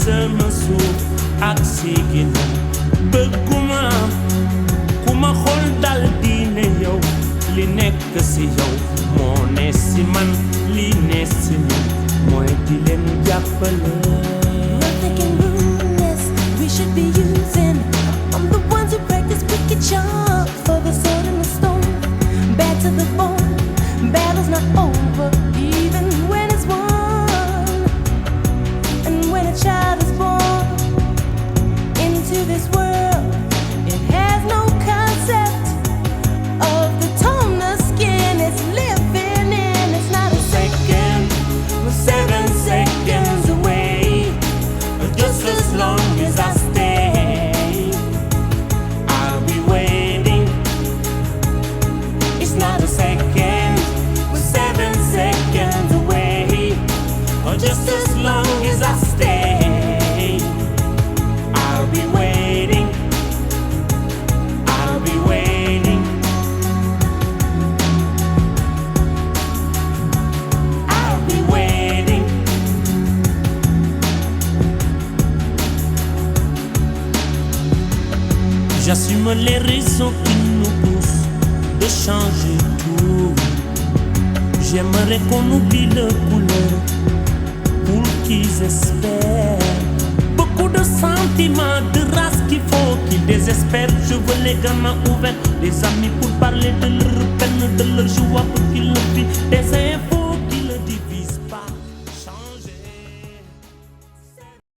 sama suuf ak sigina bëgguma ku ma xool dal di ne yow li nekk si yow moo ne si man li ne si ñun mooy di leen jàppale. Thinking ruthless, we should be using. I'm the ones who practice wicked charms for the sword and the stone. Bad to the bone, battle's not over, even when it's won. And when a child is born into this world, it has no concept of the tone the skin it's living in. It's not a second, we're 7 seconds away. Just as long as I stay, I'll be waiting. It's not a second, we're 7 seconds away. Or just as long as I stay, I'll be waiting. I'll be waiting. I'll be waiting. J'assume les raisons qui nous poussent de changer tout. J'aimerais qu'on oublie le couleur pour qu'ils espèrent. Beaucoup de sentiments, de race qu'il faut qu'ils désespèrent. Je veux les gamins ouverts, des amis pour parler de leur peine, de leur joie pour qu'ils le vivent. Des infos